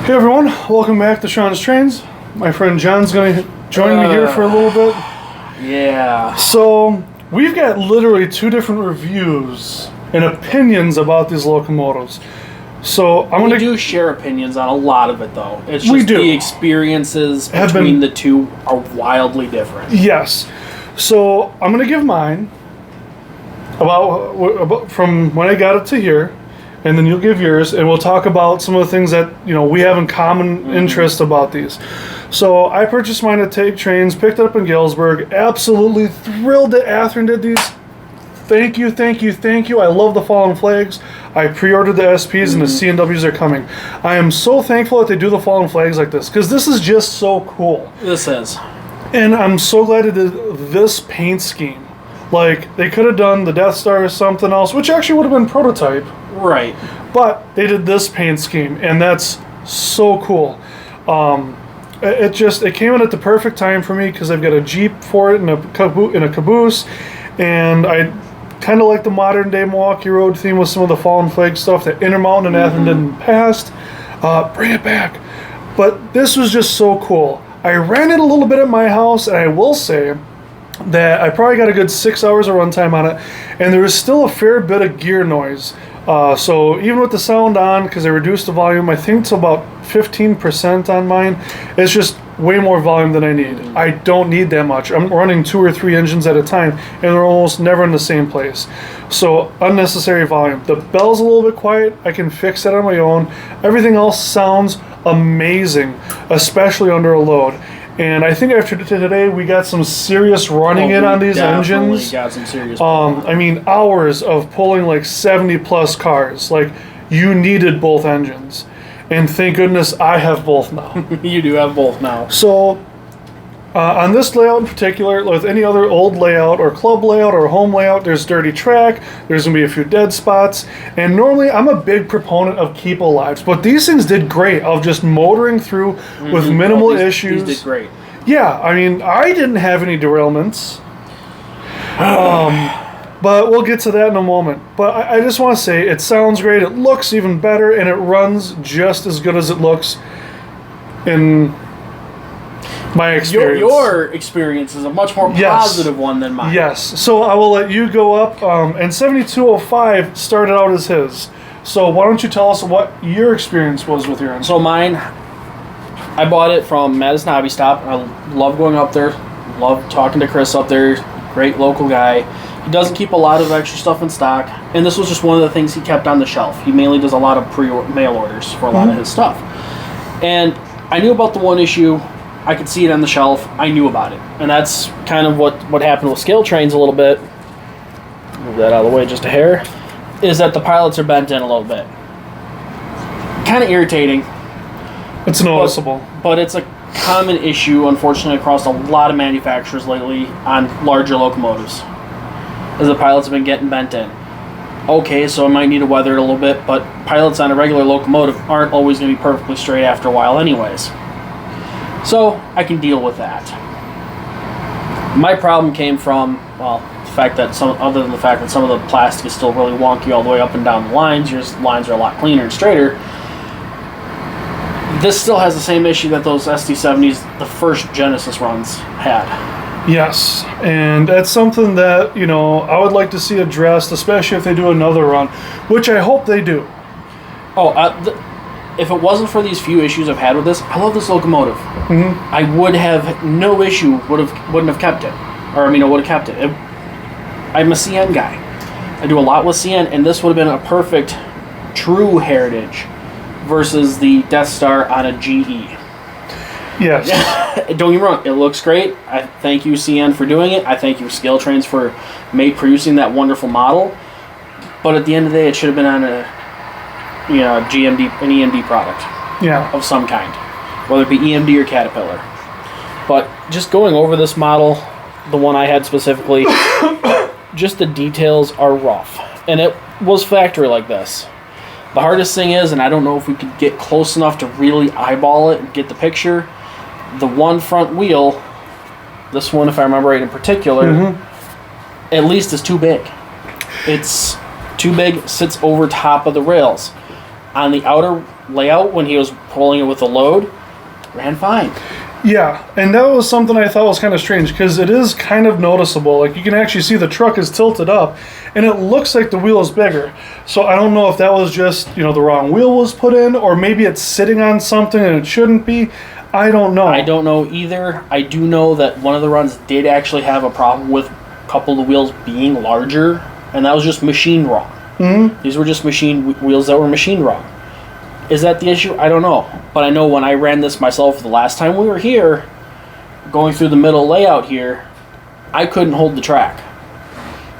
Hey everyone, welcome back to Sean's Trains. My friend John's going to join me here for a little bit. Yeah. So, we've got literally two different reviews and opinions about these locomotives. So, I'm going to do share opinions on a lot of it though. It's We just do. the experiences between the two are wildly different. Yes. So, I'm going to give mine about from when I got it to here, and then you'll give yours, and we'll talk about some of the things that we have in common interest about these. So I purchased mine at Take Trains, picked it up in Galesburg. Absolutely thrilled that Athearn did these. Thank you, thank you, thank you. I love the Fallen Flags. I pre-ordered the SPs and the C&Ws are coming. I am so thankful that they do the Fallen Flags like this, because this is just so cool. This is. And I'm so glad they did this paint scheme. Like, they could have done the Death Star or something else, which actually would have been prototype. Right. But they did this paint scheme, and that's so cool. It came in at the perfect time for me because I've got a Jeep for it and a caboose, and I kind of like the modern day Milwaukee Road theme with some of the Fallen Flag stuff that Intermountain and Athearn did in the past. Bring it back. But this was just so cool. I ran it a little bit at my house, and I will say that I probably got a good 6 hours of runtime on it, and there was still a fair bit of gear noise. So even with the sound on, because I reduced the volume, I think to about 15% on mine, it's just way more volume than I need. I don't need that much. I'm running 2 or 3 engines at a time, and they're almost never in the same place. So unnecessary volume. The bell's a little bit quiet. I can fix that on my own. Everything else sounds amazing, especially under a load. And I think after today, we got some serious running in on these engines. Got some serious. I mean, hours of pulling like 70 plus cars. Like, you needed both engines. And thank goodness I have both now. You do have both now. So, on this layout in particular, with any other old layout or club layout or home layout, there's dirty track, there's going to be a few dead spots, and normally I'm a big proponent of keep alives, but these things did great of just motoring through with minimal issues. These did great. Yeah, I mean, I didn't have any derailments. But we'll get to that in a moment. But I just want to say, it sounds great, it looks even better, and it runs just as good as it looks in my experience. Your experience is a much more positive one than mine. Yes. So I will let you go up. And 7205 started out as his. So why don't you tell us what your experience was with your engine? So mine, I bought it from Madison Hobby Stop. I love going up there. Love talking to Chris up there. Great local guy. He doesn't keep a lot of extra stuff in stock. And this was just one of the things he kept on the shelf. He mainly does a lot of mail orders for a lot of his stuff. And I knew about the one issue. I could see it on the shelf. I knew about it. And that's kind of what happened with scale trains a little bit. Move that out of the way just a hair. Is that the pilots are bent in a little bit. Kind of irritating. It's noticeable. But it's a common issue, unfortunately, across a lot of manufacturers lately on larger locomotives. As the pilots have been getting bent in. Okay, so I might need to weather it a little bit, but pilots on a regular locomotive aren't always going to be perfectly straight after a while anyways. So, I can deal with that. My problem came from, well, the fact that other than the fact that some of the plastic is still really wonky all the way up and down the lines, your lines are a lot cleaner and straighter. This still has the same issue that those SD70s, the first Genesis runs, had. Yes, and that's something that, I would like to see addressed, especially if they do another run, which I hope they do. If it wasn't for these few issues I've had with this, I love this locomotive. I would have no issue, wouldn't have kept it. Or, would have kept it. I'm a CN guy. I do a lot with CN, and this would have been a perfect, true heritage versus the Death Star on a GE. Yes. Don't get me wrong, it looks great. I thank you, CN, for doing it. I thank you, Scale Trains, for producing that wonderful model. But at the end of the day, it should have been on a GMD, an EMD product of some kind, whether it be EMD or Caterpillar. But just going over this model, the one I had specifically, just the details are rough. And it was factory like this. The hardest thing is, and I don't know if we could get close enough to really eyeball it and get the picture, the one front wheel, this one if I remember right in particular, at least is too big. It's too big, sits over top of the rails. On the outer layout when he was pulling it with the load, ran fine. Yeah, and that was something I thought was kind of strange because it is kind of noticeable. Like, you can actually see the truck is tilted up, and it looks like the wheel is bigger. So I don't know if that was just, the wrong wheel was put in, or maybe it's sitting on something and it shouldn't be. I don't know. I don't know either. I do know that one of the runs did actually have a problem with a couple of the wheels being larger, and that was just machined wrong. Mm-hmm. These were just wheels that were machined wrong. Is that the issue? I don't know. But I know when I ran this myself the last time we were here, going through the middle layout here, I couldn't hold the track.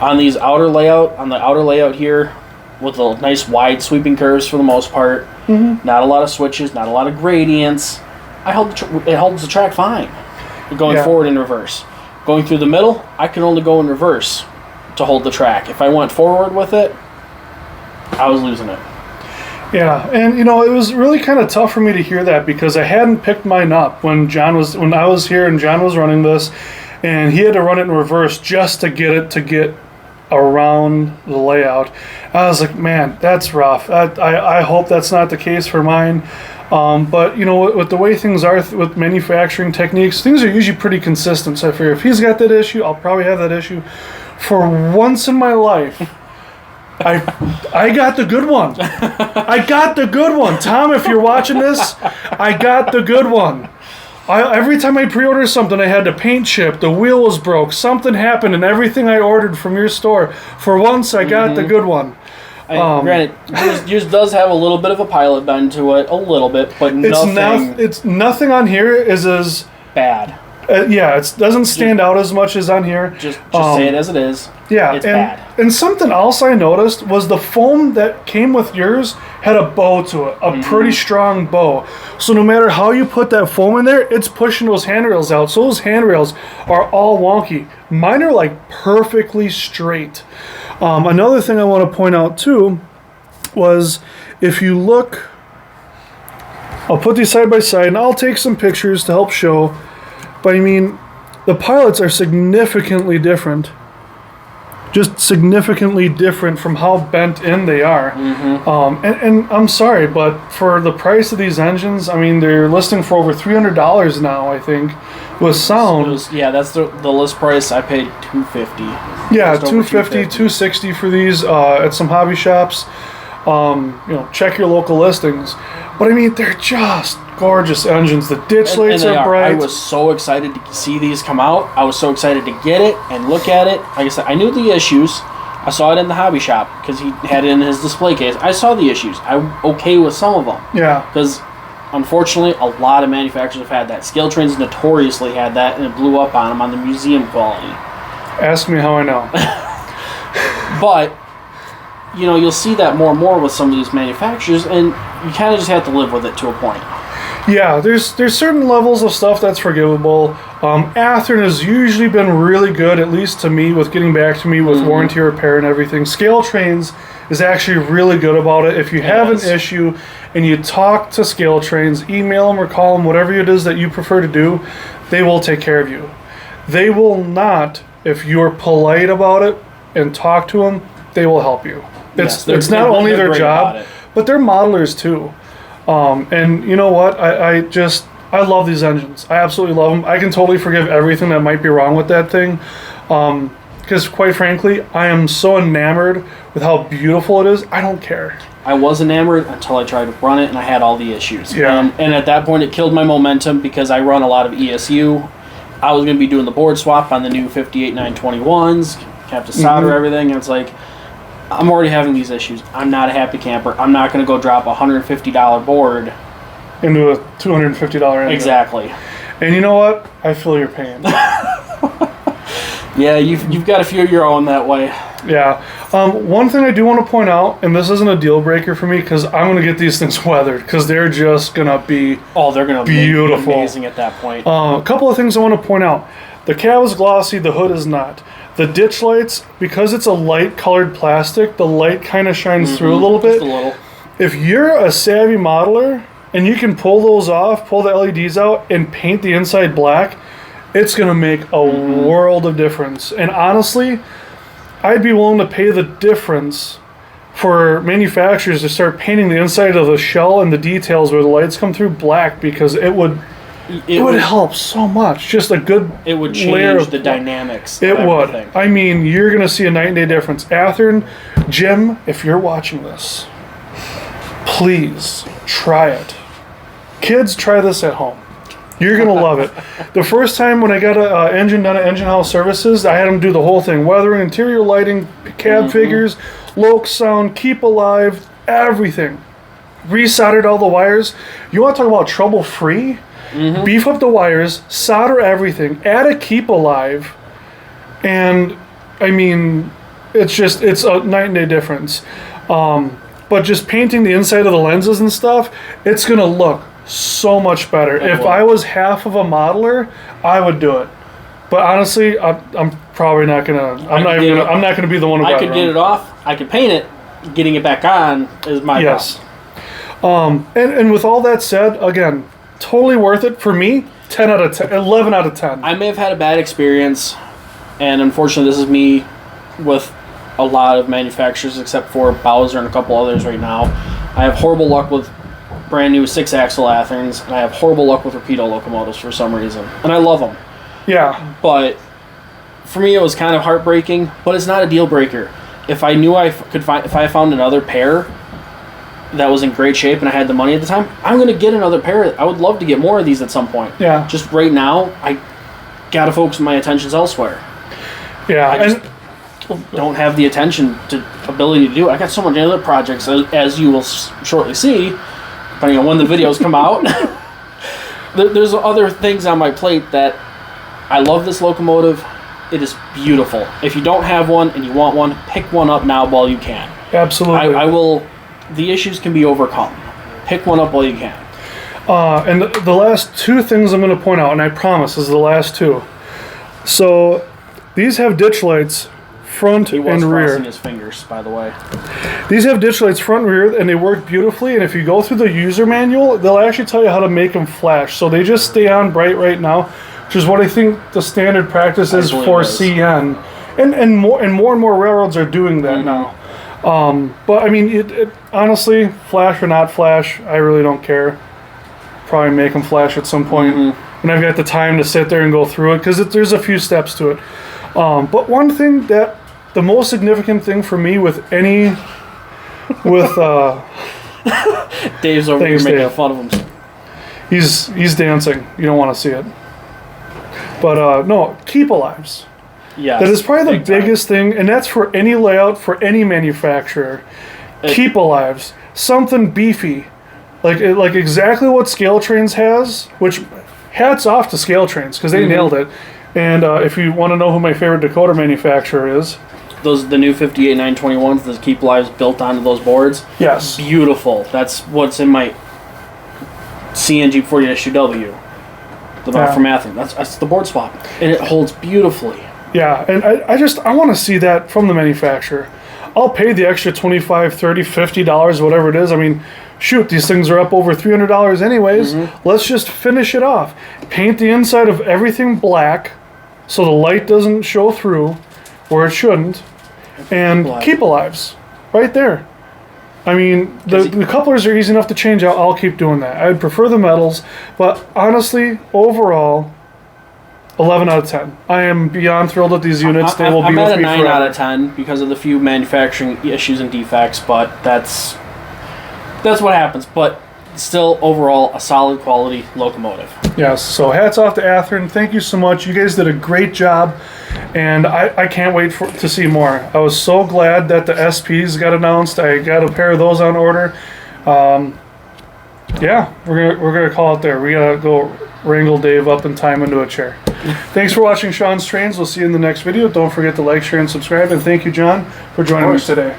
On the outer layout here, with the nice wide sweeping curves for the most part, not a lot of switches, not a lot of gradients, it holds the track fine. Going forward and reverse. Going through the middle, I could only go in reverse to hold the track. If I went forward with it, I was losing it. Yeah, and it was really kind of tough for me to hear that because I hadn't picked mine up when I was here and John was running this, and he had to run it in reverse just to get around the layout. I was like, man, that's rough. I hope that's not the case for mine. But with the way things are with manufacturing techniques, things are usually pretty consistent. So I figure if he's got that issue, I'll probably have that issue. For once in my life, I got the good one. I got the good one. Tom, if you're watching this, I got the good one. Every time I pre-order something, I had the paint chip, the wheel was broke, something happened, and everything I ordered from your store, for once I got the good one. Granted, yours does have a little bit of a pilot bend to it, a little bit, but nothing on here is as bad. It doesn't stand out as much as on here. Just say it as it is. Yeah, it's bad. And something else I noticed was the foam that came with yours had a bow to it, a pretty strong bow. So no matter how you put that foam in there, it's pushing those handrails out. So those handrails are all wonky. Mine are like perfectly straight. Another thing I want to point out too was if you look, I'll put these side by side and I'll take some pictures to help show. But I mean, the pilots are significantly different. Just significantly different from how bent in they are. And I'm sorry, but for the price of these engines, I mean, they're listing for over $300 now, I think, with sound. That's the list price. I paid $250. Yeah, $250, $260 for these at some hobby shops. Check your local listings. But I mean, they're just gorgeous engines. The ditch lights are bright. I was so excited to see these come out. I was so excited to get it and look at it. Like I said, I knew the issues. I saw it in the hobby shop because he had it in his display case. I saw the issues. I'm okay with some of them. Yeah. Because unfortunately, a lot of manufacturers have had that. Scale Trains notoriously had that, and it blew up on them on the museum quality. Ask me how I know. But you'll see that more and more with some of these manufacturers, and you kind of just have to live with it to a point. Yeah, there's certain levels of stuff that's forgivable. Athearn has usually been really good, at least to me, with getting back to me with warranty repair and everything. Scale Trains is actually really good about it. If you have an issue and you talk to Scale Trains, email them or call them, whatever it is that you prefer to do, they will take care of you. They will not, if you're polite about it and talk to them, they will help you. It's not only their job, but they're modelers too. And you know what? I love these engines. I absolutely love them. I can totally forgive everything that might be wrong with that thing. Because quite frankly, I am so enamored with how beautiful it is. I don't care. I was enamored until I tried to run it and I had all the issues. Yeah. And at that point, it killed my momentum because I run a lot of ESU. I was going to be doing the board swap on the new 58921s. Have to solder everything. And it's like, I'm already having these issues. I'm not a happy camper. I'm not going to go drop a $150 board into a $250 engine. Exactly. And you know what? I feel your pain. Yeah, you've got a few of your own that way. Yeah. One thing I do want to point out, and this isn't a deal breaker for me, because I'm going to get these things weathered, because they're just going to be they're going to be amazing at that point. A couple of things I want to point out. The cab is glossy, the hood is not. The ditch lights, because it's a light colored plastic, the light kind of shines through a little bit. Just a little. If you're a savvy modeler and you can pull those off, pull the LEDs out, and paint the inside black, it's going to make a world of difference. And honestly, I'd be willing to pay the difference for manufacturers to start painting the inside of the shell and the details where the lights come through black, because it would help so much. Just a good It would layer change of the dynamics. It of would. everything. I mean, you're going to see a night and day difference. Athearn, Jim, if you're watching this, please try it. Kids, try this at home. You're going to love it. The first time when I got an engine done at Engine House Services, I had them do the whole thing. Weathering, interior lighting, cab figures, Loc sound, keep alive, everything. Resoldered all the wires. You want to talk about trouble-free? Beef up the wires, solder everything, add a keep alive, and I mean, it's a night and day difference. But just painting the inside of the lenses and stuff, it's going to look so much better. If I was half of a modeler, I would do it. But honestly, I'm probably not gonna. I'm not gonna be the one who. I could get it off. I could paint it. Getting it back on is my problem. And with all that said, again, totally worth it for me. 10 out of 10, 11 out of 10. I may have had a bad experience, and unfortunately, this is me with a lot of manufacturers, except for Bowser and a couple others right now. I have horrible luck with brand new 6-axle Athearns, and I have horrible luck with Rapido locomotives for some reason, and I love them. Yeah. But for me, it was kind of heartbreaking. But it's not a deal breaker. If I knew I could find, if I found another pair that was in great shape and I had the money at the time, I'm going to get another pair. I would love to get more of these at some point. Yeah. Just right now, I got to focus my attentions elsewhere. Yeah. I just don't have the attention to ability to do it. I got so many other projects, as you will shortly see, depending on when the videos come out. There's other things on my plate that I love this locomotive. It is beautiful. If you don't have one and you want one, pick one up now while you can. Absolutely. I will. The issues can be overcome. Pick one up while you can. And the last two things I'm going to point out, and I promise this is the last two. So these have ditch lights front He was and rear. crossing his fingers, by the way. These have ditch lights front and rear, and they work beautifully. And if you go through the user manual, they'll actually tell you how to make them flash. So they just stay on bright right now, which is what I think the standard practice is for CN. And more railroads are doing that now. But I mean, it honestly, flash or not flash, I really don't care. Probably make them flash at some point when I've got the time to sit there and go through it, because there's a few steps to it. But one thing that the most significant thing for me with Dave's over here making fun of him. He's dancing. You don't want to see it. But no, keep alives. Yeah, that is probably the biggest thing, and that's for any layout, for any manufacturer. Keep alives. Something beefy. Like exactly what Scale Trains has, which hats off to Scale Trains, because they nailed it. And if you want to know who my favorite Dakota manufacturer is, the new 58 921s, the Keep Lives built onto those boards. Yes. Beautiful. That's what's in my CNG 40-UW. The one from Athearn. That's the board swap. And it holds beautifully. Yeah, and I want to see that from the manufacturer. I'll pay the extra $25, $30, $50, whatever it is. I mean, shoot, these things are up over $300 anyways. Let's just finish it off. Paint the inside of everything black so the light doesn't show through where it shouldn't. And keep alives right there. I mean, the couplers are easy enough to change out. I'll keep doing that. I'd prefer the metals, but honestly, overall, 11 out of 10. I am beyond thrilled with these units. They will be with me forever. I'm at a 9 out of 10 because of the few manufacturing issues and defects, but that's what happens. But still, overall, a solid quality locomotive. Yes, so hats off to Athearn. Thank you so much. You guys did a great job, and I can't wait to see more. I was so glad that the SPs got announced. I got a pair of those on order. Yeah, we're gonna call it there. We gotta go wrangle Dave up and time into a chair. Thanks for watching Sean's Trains. We'll see you in the next video. Don't forget to like, share, and subscribe. And thank you, John, for joining us today.